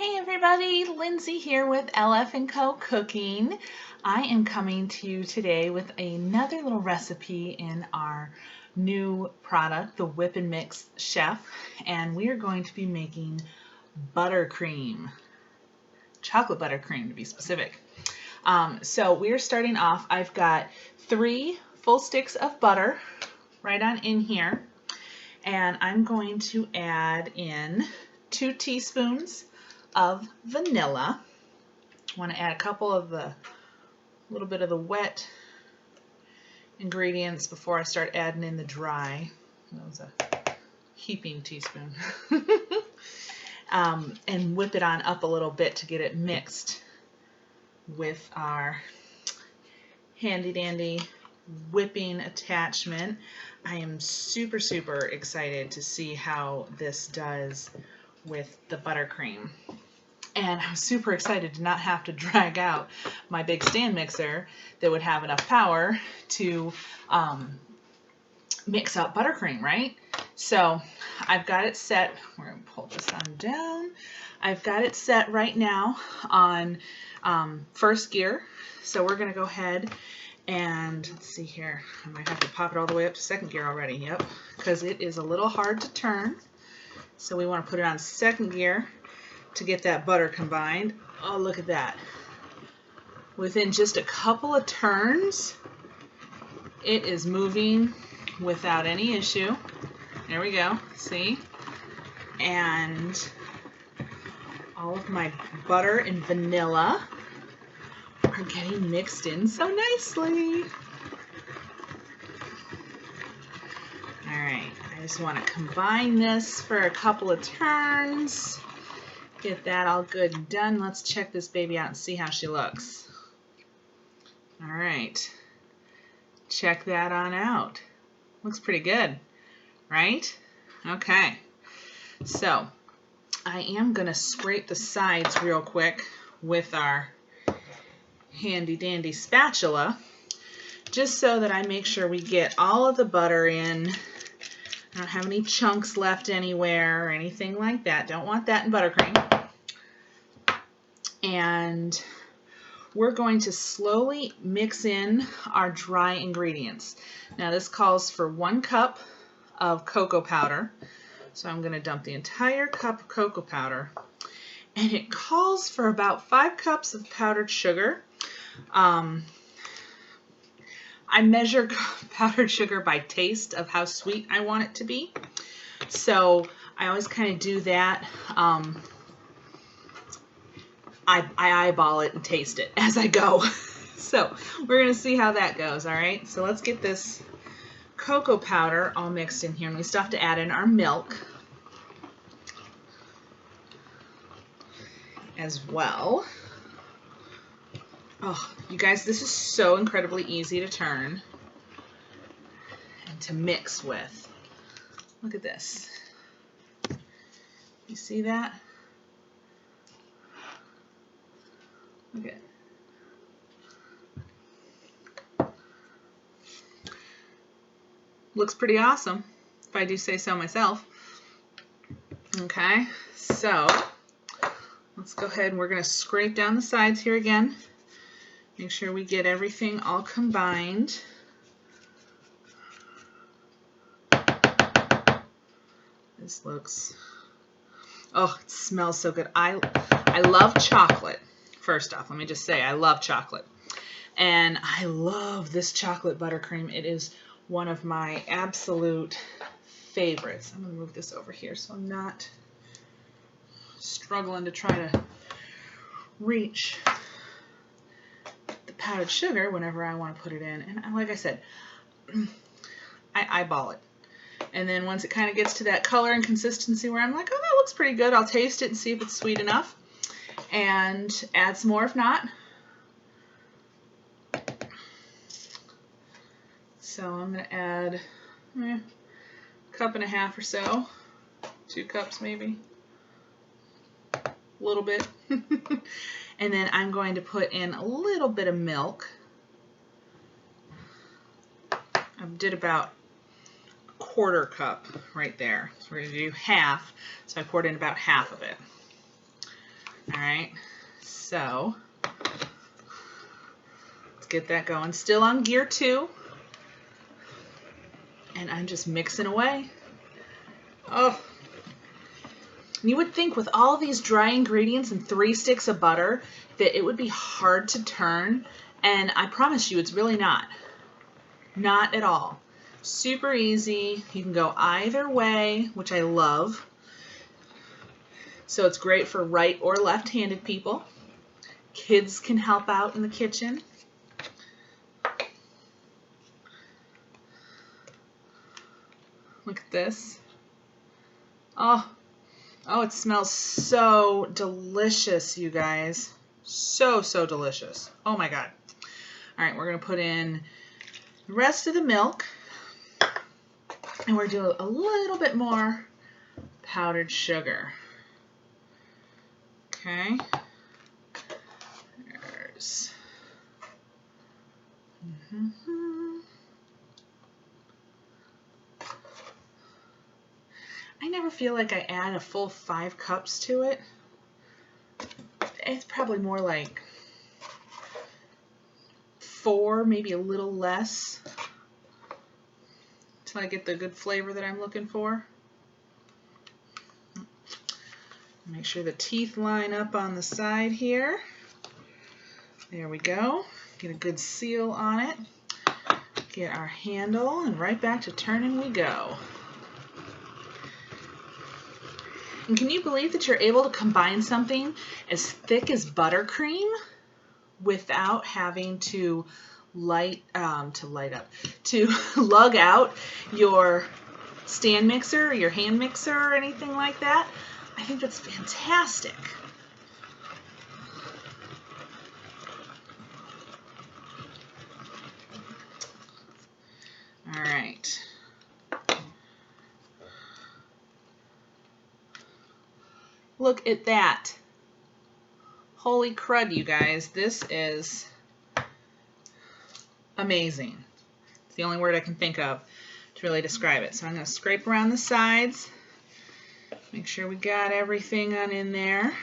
Hey everybody, Lindsay here with LF & Co. Cooking. I am coming to you today with another little recipe in our new product, the Whip and Mix Chef, and we are going to be making buttercream, chocolate buttercream to be specific. So we are starting off. I've got 3 full sticks of butter right on in here, and I'm going to add in 2 teaspoons of vanilla. I want to add a little bit of the wet ingredients before I start adding in the dry. That was a heaping teaspoon. And whip it on up a little bit to get it mixed with our handy dandy whipping attachment. I am super excited to see how this does with the buttercream. And I'm super excited to not have to drag out my big stand mixer that would have enough power to mix up buttercream, right? So I've got it set. We're going to pull this on down. I've got it set right now on first gear. So we're going to go ahead and let's see here. I might have to pop it all the way up to second gear already. Yep, because it is a little hard to turn. So we want to put it on second gear to get that butter combined. Oh, look at that. Within just a couple of turns, it is moving without any issue. There we go, see? And all of my butter and vanilla are getting mixed in so nicely. All right, I just want to combine this for a couple of turns. Get that all good and done. Let's check this baby out and see how she looks. All right, check that on out. Looks pretty good, right? Okay, so I am gonna scrape the sides real quick with our handy dandy spatula, just so that I make sure we get all of the butter in. I don't have any chunks left anywhere or anything like that. Don't want that in buttercream. And we're going to slowly mix in our dry ingredients. Now this calls for 1 cup of cocoa powder. So I'm going to dump the entire cup of cocoa powder. And it calls for about 5 cups of powdered sugar. I measure powdered sugar by taste of how sweet I want it to be. So I always kind of do that. I eyeball it and taste it as I go. So we're going to see how that goes, all right? So let's get this cocoa powder all mixed in here. And we still have to add in our milk as well. Oh, you guys, this is so incredibly easy to turn and to mix with. Look at this. You see that? Look at it. Looks pretty awesome, if I do say so myself. Okay, so let's go ahead and we're going to scrape down the sides here again. Make sure we get everything all combined. This looks, oh, it smells so good. I love chocolate. First off, let me just say I love chocolate. And I love this chocolate buttercream. It is one of my absolute favorites. I'm going to move this over here so I'm not struggling to try to reach the powdered sugar whenever I want to put it in. And like I said, I eyeball it. And then once it kind of gets to that color and consistency where I'm like, oh, that looks pretty good, I'll taste it and see if it's sweet enough. And add some more if not. So I'm going to add a cup and a half or so. 2 cups maybe. A little bit. And then I'm going to put in a little bit of milk. I did about a 1/4 cup right there. So we're going to do half. So I poured in about half of it. All right, so let's get that going. Still on gear 2. And I'm just mixing away. Oh, you would think with all these dry ingredients and 3 sticks of butter that it would be hard to turn, and I promise you it's really not. Not at all. Super easy. You can go either way, which I love. So it's great for right or left-handed people. Kids can help out in the kitchen. Look at this. Oh, it smells so delicious, you guys. So, so delicious. Oh my God. All right, we're going to put in the rest of the milk. And we're doing a little bit more powdered sugar. Okay. There's. I never feel like I add a full 5 cups to it. It's probably more like 4, maybe a little less, until I get the good flavor that I'm looking for. Make sure the teeth line up on the side here. There we go. Get a good seal on it. Get our handle, and right back to turning we go. And can you believe that you're able to combine something as thick as buttercream without having to lug out your stand mixer or your hand mixer or anything like that? I think that's fantastic. All right. Look at that. Holy crud, you guys. This is amazing. It's the only word I can think of to really describe it. So I'm going to scrape around the sides. Make sure we got everything on in there.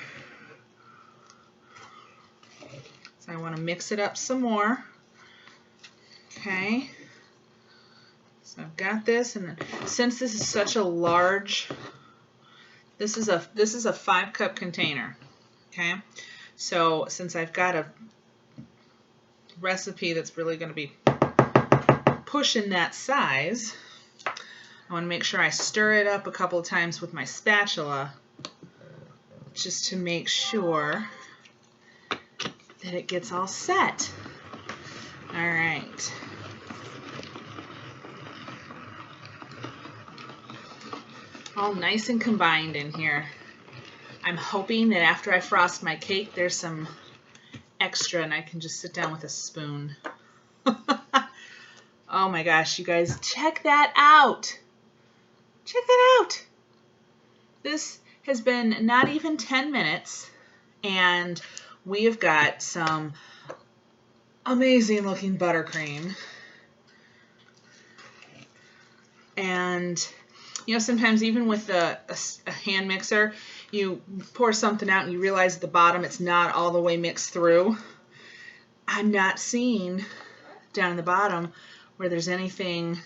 So I want to mix it up some more. Okay. So I've got this, and since this is such a large, this is a 5-cup container. Okay. So since I've got a recipe that's really going to be pushing that size, I want to make sure I stir it up a couple of times with my spatula just to make sure that it gets all set. All right. All nice and combined in here. I'm hoping that after I frost my cake, there's some extra and I can just sit down with a spoon. Oh my gosh, you guys, check that out. Check that out. This has been not even 10 minutes, and we have got some amazing looking buttercream. And you know, sometimes even with a hand mixer, you pour something out and you realize at the bottom it's not all the way mixed through. I'm not seeing down the bottom where there's anything,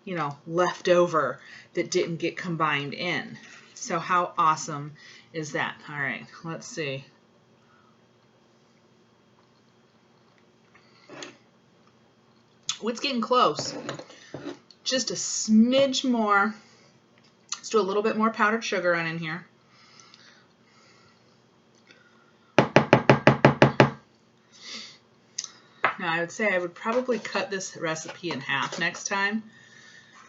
you know, left over that didn't get combined in. So how awesome is that? All right, let's see. Oh, it's getting close. Just a smidge more. Let's do a little bit more powdered sugar on in here. Now I would say I would probably cut this recipe in half next time,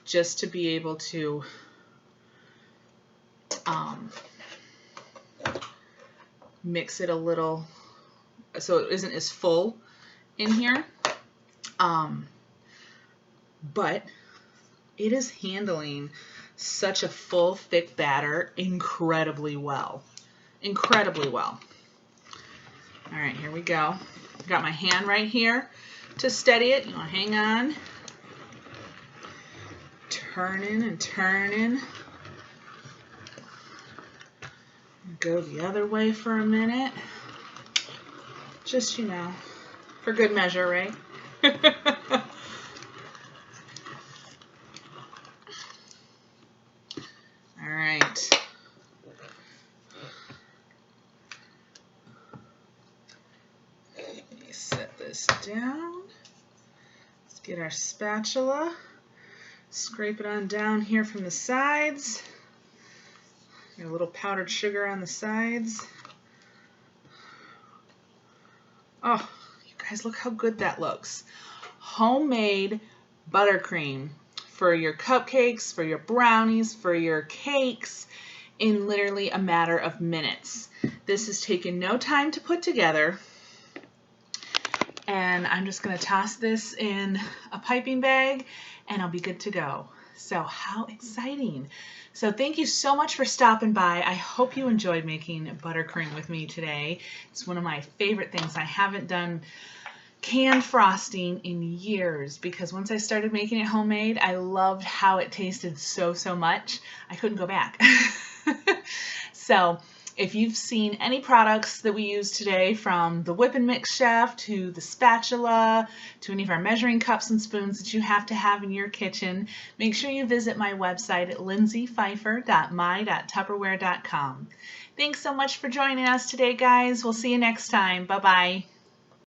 just to be able to mix it a little so it isn't as full in here. But it is handling such a full, thick batter incredibly well. Incredibly well. All right, here we go. Got my hand right here to steady it. You want to hang on. Turning and turning. go the other way for a minute. Just, you know, for good measure, right? All right. Let me set this down. Let's get our spatula. Scrape it on down here from the sides. Get a little powdered sugar on the sides. Oh, you guys, look how good that looks. Homemade buttercream for your cupcakes, for your brownies, for your cakes, in literally a matter of minutes. This has taken no time to put together. And I'm just going to toss this in a piping bag and I'll be good to go. So how exciting. So thank you so much for stopping by. I hope you enjoyed making buttercream with me today. It's one of my favorite things. I haven't done canned frosting in years because once I started making it homemade, I loved how it tasted so much. I couldn't go back. So if you've seen any products that we use today, from the Whip and Mix Chef to the spatula to any of our measuring cups and spoons that you have to have in your kitchen, make sure you visit my website at lindsaypfeiffer.my.tupperware.com. Thanks so much for joining us today, guys. We'll see you next time. Bye-bye.